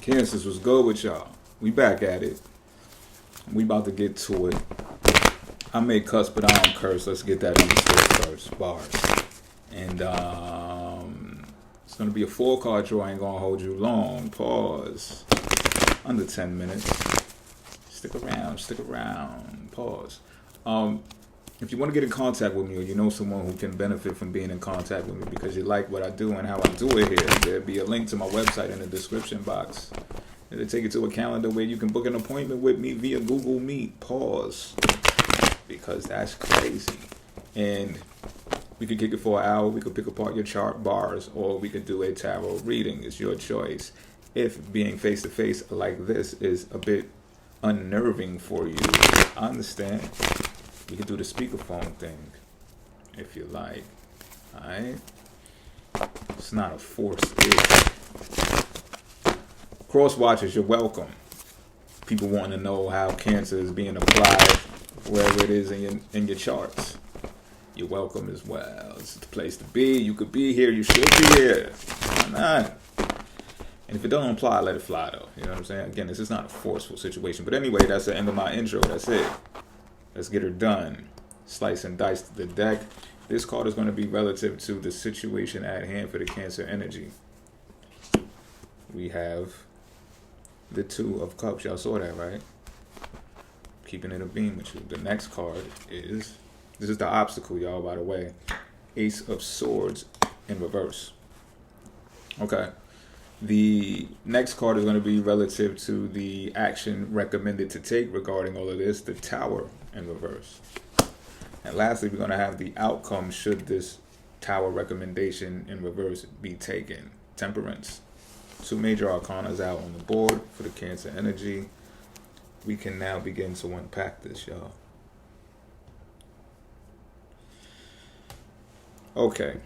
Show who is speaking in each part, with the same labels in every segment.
Speaker 1: Kansas was good with y'all. We back at it. We about to get to it. I may cuss, but I don't curse. Let's get that understood first. Bars. And it's going to be a 4-card draw. I ain't going to hold you long. Pause. Under 10 minutes. Stick around. Pause. If you want to get in contact with me, or you know someone who can benefit from being in contact with me because you like what I do and how I do it here, there'll be a link to my website in the description box. It'll take you to a calendar where you can book an appointment with me via Google Meet. Pause. Because that's crazy. And we could kick it for an hour. We could pick apart your chart bars, or we could do a tarot reading. It's your choice. If being face-to-face like this is a bit unnerving for you, I understand. We could do the speakerphone thing if you like. Alright? It's not a forced issue. Cross watchers, you're welcome. People wanting to know how Cancer is being applied wherever it is in your charts. You're welcome as well. It's the place to be. You could be here. You should be here. Why not? And if it don't apply, let it fly though. You know what I'm saying? Again, this is not a forceful situation. But anyway, that's the end of my intro. That's it. Let's get her done. Slice and dice the deck. This card is going to be relative to the situation at hand for the Cancer energy. We have the 2 of Cups. Y'all saw that, right? Keeping it a beam with you. The next card is, this is the obstacle, y'all, by the way. Ace of Swords in reverse. Okay. The next card is going to be relative to the action recommended to take regarding all of this, the Tower in reverse. And lastly, we're going to have the outcome should this Tower recommendation in reverse be taken. Temperance. 2 major arcanas out on the board for the Cancer energy. We can now begin to unpack this, y'all. Okay.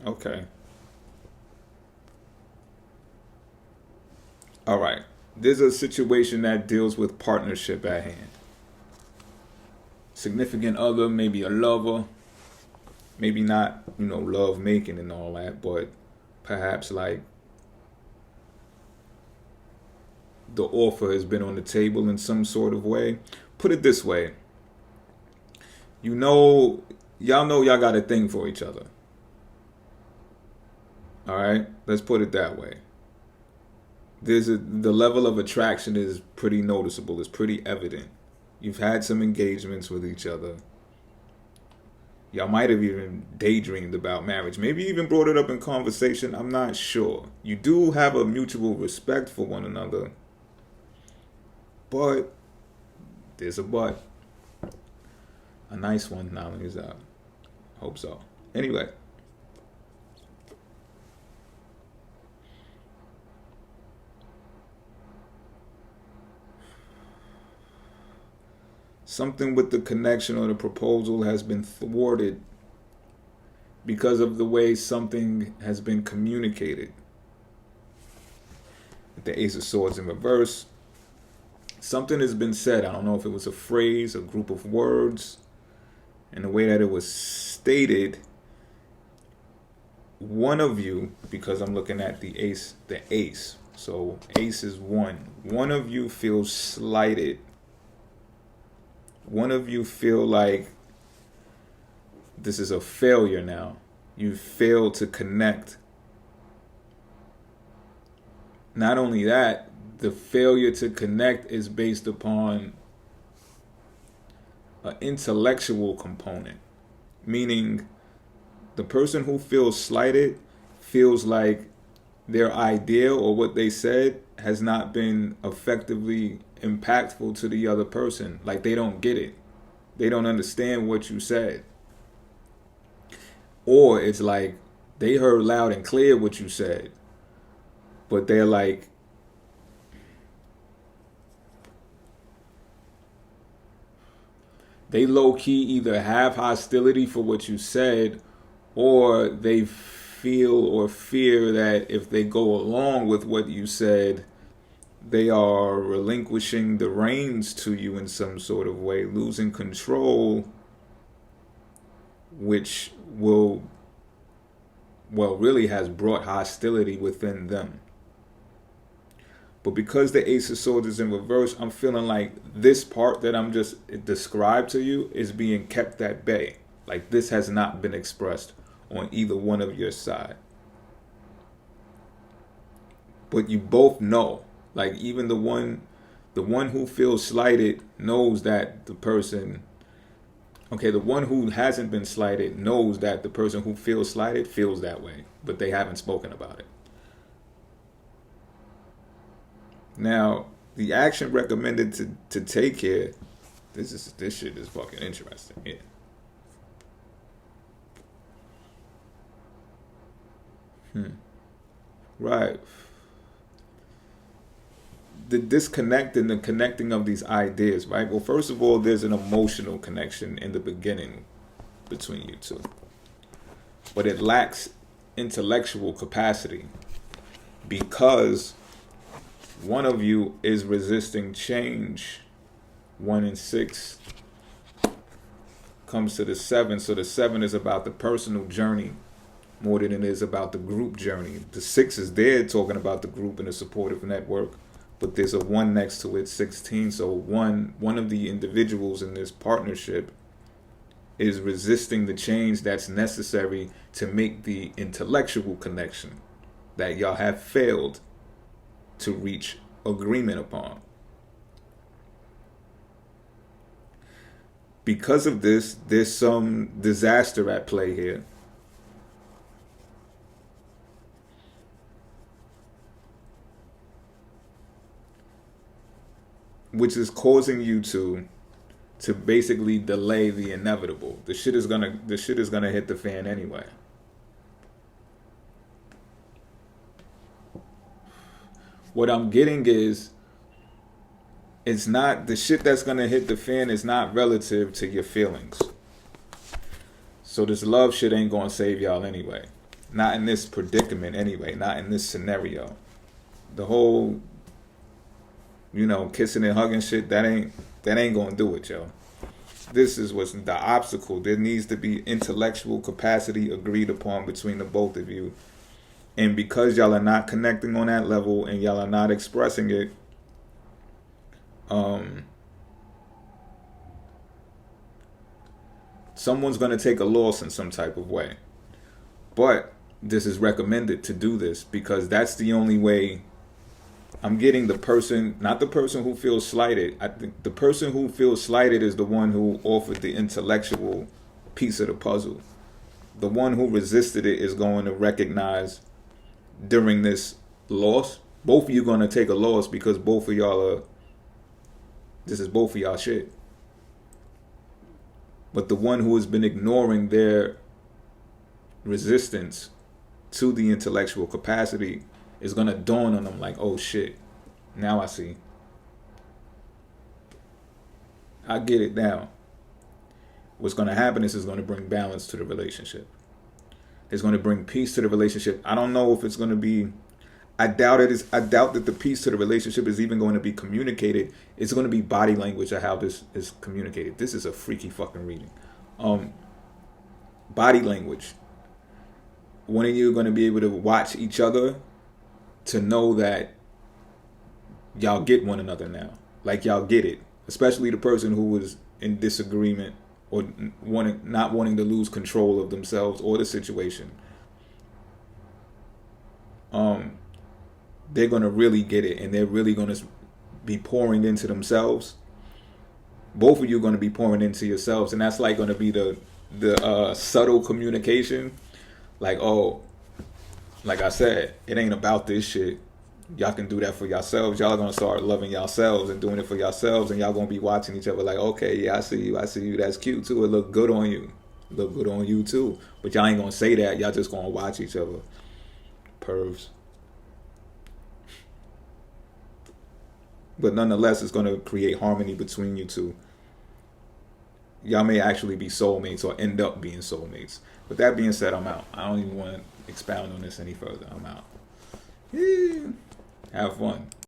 Speaker 1: Okay. All right. There's a situation that deals with partnership at hand. Significant other, maybe a lover, maybe not, love making and all that, but perhaps like the offer has been on the table in some sort of way. Put it this way. Y'all know y'all got a thing for each other. All right, let's put it that way. The level of attraction is pretty noticeable. It's pretty evident. You've had some engagements with each other. Y'all might have even daydreamed about marriage. Maybe even brought it up in conversation. I'm not sure. You do have a mutual respect for one another. But there's a but. A nice one. Now is out. Hope so. Anyway. Something with the connection or the proposal has been thwarted because of the way something has been communicated. With the Ace of Swords in reverse, something has been said. I don't know if it was a phrase, a group of words, and the way that it was stated. One of you, because I'm looking at the ace, so ace is 1. One of you feels slighted. One of you feel like this is a failure now. You failed to connect. Not only that, the failure to connect is based upon an intellectual component. Meaning, the person who feels slighted feels like their idea or what they said has not been effectively impactful to the other person. Like they don't get it. They don't understand what you said. Or it's like they heard loud and clear what you said, but they're like, they low-key either have hostility for what you said, or they feel or fear that if they go along with what you said, they are relinquishing the reins to you in some sort of way, losing control, which really has brought hostility within them. But because the Ace of Swords is in reverse, I'm feeling like this part that I'm just described to you is being kept at bay. Like this has not been expressed on either one of your side. But you both know, like even the one who feels slighted knows that the person, the one who hasn't been slighted knows that the person who feels slighted feels that way, but they haven't spoken about it. Now, the action recommended to take here, this shit is fucking interesting. Yeah. Right. The disconnect and the connecting of these ideas, right? Well, first of all, there's an emotional connection in the beginning between you two. But it lacks intellectual capacity because one of you is resisting change. 1 and 6 comes to the 7. So the 7 is about the personal journey more than it is about the group journey. The 6 is there talking about the group and the supportive network, but there's a 1 next to it, 16. So one of the individuals in this partnership is resisting the change that's necessary to make the intellectual connection that y'all have failed to reach agreement upon. Because of this, there's some disaster at play here. Which is causing you to basically delay the inevitable. The shit is gonna hit the fan anyway. What I'm getting is, it's not the shit that's gonna hit the fan is not relative to your feelings. So this love shit ain't gonna save y'all anyway. Not in this predicament anyway. Not in this scenario. The whole, kissing and hugging shit, that ain't gonna do it, yo. This is what's the obstacle. There needs to be intellectual capacity agreed upon between the both of you. And because y'all are not connecting on that level and y'all are not expressing it, someone's going to take a loss in some type of way. But this is recommended to do this because that's the only way. I'm getting the person, not the person who feels slighted. I think the person who feels slighted is the one who offered the intellectual piece of the puzzle. The one who resisted it is going to recognize during this loss, both of you going to take a loss because both of y'all this is both of y'all shit. But the one who has been ignoring their resistance to the intellectual capacity is going to dawn on them like, oh shit, now I see. I get it now. What's going to happen is it's going to bring balance to the relationship. It's going to bring peace to the relationship. I don't know if it's going to be, I doubt that the peace to the relationship is even going to be communicated. It's going to be body language of how this is communicated. This is a freaky fucking reading. Body language. One of you are going to be able to watch each other to know that y'all get one another now. Like y'all get it. Especially the person who was in disagreement or not wanting to lose control of themselves or the situation. They're going to really get it, and they're really going to be pouring into themselves. Both of you are going to be pouring into yourselves, and that's like going to be the subtle communication. Like, oh, like I said, it ain't about this shit. Y'all can do that for yourselves. Y'all are going to start loving yourselves and doing it for yourselves, and y'all going to be watching each other like, okay, yeah, I see you. That's cute, too. It look good on you. It look good on you, too. But y'all ain't going to say that. Y'all just going to watch each other. Pervs. But nonetheless, it's going to create harmony between you two. y'all may actually be soulmates or end up being soulmates. With that being said, I'm out. I don't even want to expound on this any further. I'm out. Yeah. Have fun.